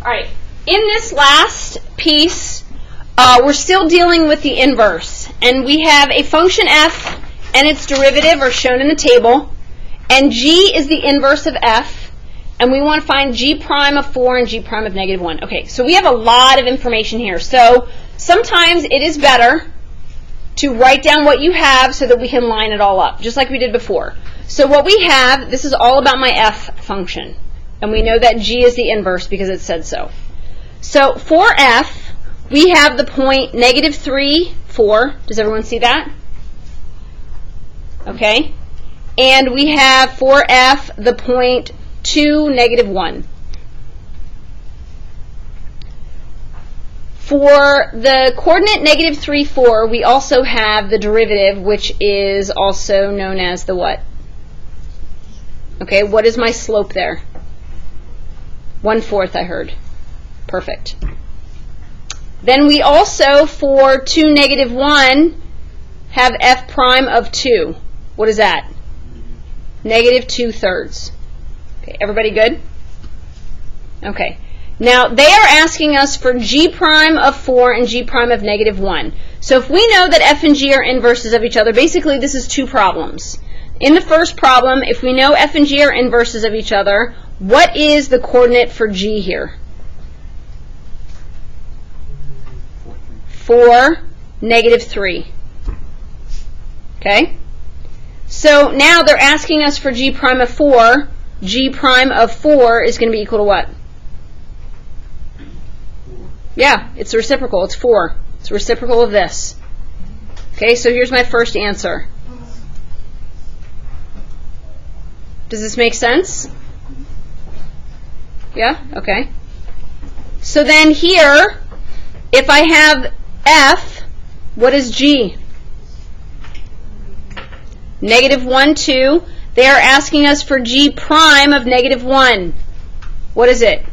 All right. In this last piece, we're still dealing with the inverse. And we have a function f and its derivative are shown in the table. And g is the inverse of f. And we want to find g prime of 4 and g prime of negative 1. Okay, so we have a lot of information here. So sometimes it is better to write down what you have so that we can line it all up, just like we did before. So what we have, this is all about my f function. And we know that g is the inverse because it said so. So for f, we have the point negative 3, 4. Does everyone see that? Okay. And we have for f the point 2, negative 1. For the coordinate negative 3, 4, we also have the derivative, which is also known as the what? Okay, what is my slope there? 1/4, I heard. Perfect. Then we also, for 2, negative 1, have f prime of 2. What is that? Negative 2/3. Okay, everybody good? Okay. Now, they are asking us for g prime of 4 and g prime of negative 1. So if we know that f and g are inverses of each other, basically this is two problems. In the first problem, if we know f and g are inverses of each other, what is the coordinate for g here? 4, negative 3. Okay? So now they're asking us for g prime of 4. G prime of 4 is going to be equal to what? Yeah, it's a reciprocal. It's 4. It's a reciprocal of this. Okay, so here's my first answer. Does this make sense? Yeah? Okay. So then here, if I have f, what is g? Negative 1, 2. They are asking us for g prime of negative 1. What is it?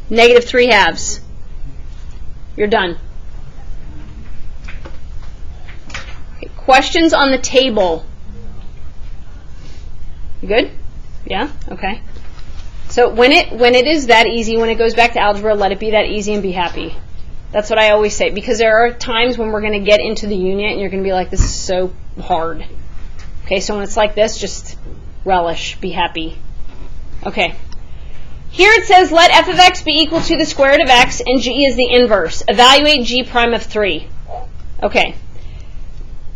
Negative 3/2. You're done. Okay, questions on the table? You good? Yeah? Okay. So when it is that easy, when it goes back to algebra, let it be that easy and be happy. That's what I always say, because there are times when we're going to get into the unit and you're going to be like, this is so hard. Okay, so when it's like this, just relish, be happy. Okay. Here it says, let f of x be equal to the square root of x, and g is the inverse. Evaluate g prime of 3. Okay.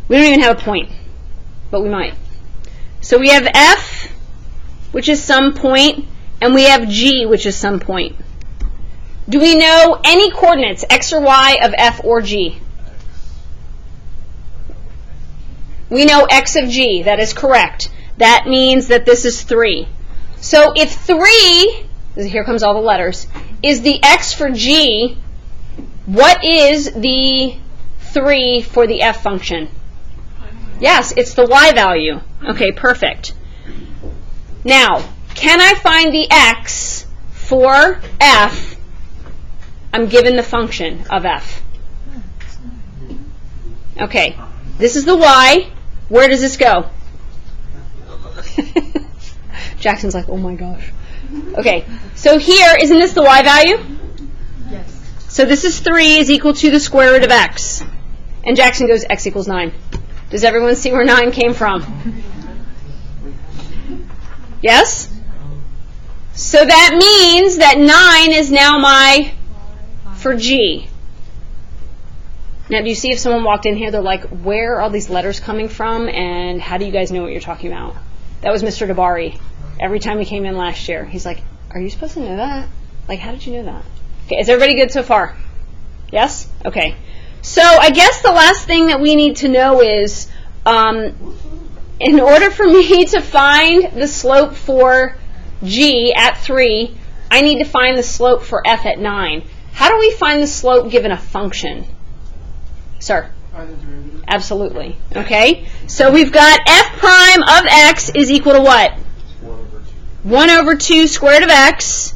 We don't even have a point, but we might. So we have f, which is some point, and we have g, which is some point. Do we know any coordinates, x or y, of f or g? We know x of g. That is correct. That means that this is 3. So if 3, here comes all the letters, is the x for g, what is the 3 for the f function? Yes, it's the y value. Okay, perfect. Now, can I find the x for f? I'm given the function of f. Okay, this is the y. Where does this go? Jackson's like, oh my gosh. Okay, so here, isn't this the y value? Yes. So this is 3 is equal to the square root of x. And Jackson goes, x equals 9. Does everyone see where 9 came from? Yes? So that means that 9 is now my for g. Now, do you see if someone walked in here, they're like, where are all these letters coming from, and how do you guys know what you're talking about? That was Mr. Dabari. Every time he came in last year, he's like, are you supposed to know that? Like, how did you know that? Okay, is everybody good so far? Yes? Okay. So I guess the last thing that we need to know is, in order for me to find the slope for g at 3, I need to find the slope for f at 9. How do we find the slope given a function? Sir? Absolutely. Okay? So we've got f prime of x is equal to what? 1 over 2 square root of x.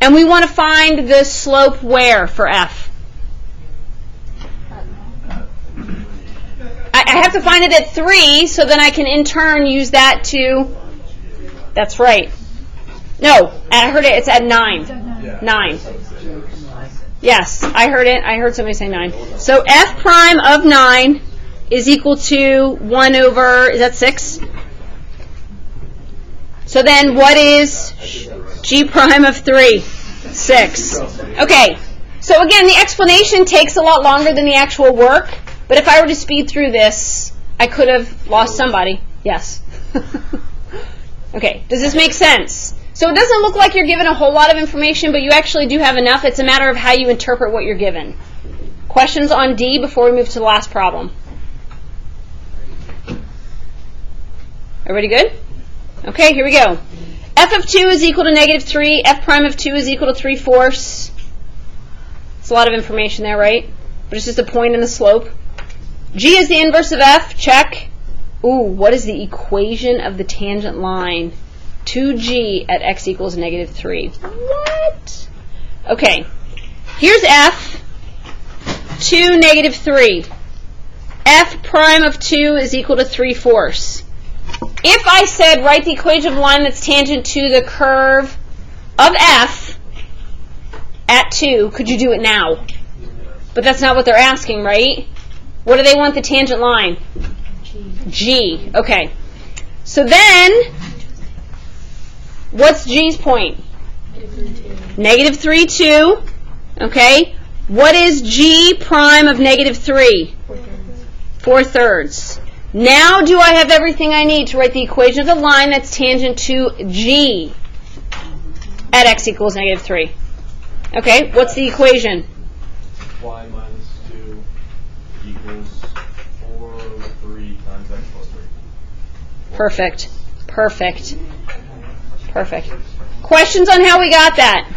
And we want to find the slope where for f? I have to find it at 3, so then I can in turn use that to, that's right, No, I heard it. It's at 9. 9. Yes, I heard it. I heard somebody say 9. So f prime of 9 is equal to 1 over, is that 6? So then what is g prime of 3? 6. Okay, so again, the explanation takes a lot longer than the actual work, but if I were to speed through this, I could have lost somebody. Yes. Okay, does this make sense? So it doesn't look like you're given a whole lot of information, but you actually do have enough. It's a matter of how you interpret what you're given. Questions on D before we move to the last problem? Everybody good? Okay, here we go. F of 2 is equal to negative 3. F prime of 2 is equal to 3/4. It's a lot of information there, right? But it's just a point in the slope. G is the inverse of F. Check. Ooh, what is the equation of the tangent line? 2g at x equals negative 3. What? Okay. Here's F. 2, negative 3. F prime of 2 is equal to 3/4. If I said write the equation of the line that's tangent to the curve of F at 2, could you do it now? But that's not what they're asking, right? What do they want the tangent line? G. Okay. So then, what's G's point? Negative 3, 2. Okay. What is G prime of negative 3? 4/3. Now do I have everything I need to write the equation of the line that's tangent to G at x equals negative 3? Okay, what's the equation? Y minus 2 equals 4 over 3 times x plus 3. Perfect. Perfect. Perfect. Questions on how we got that?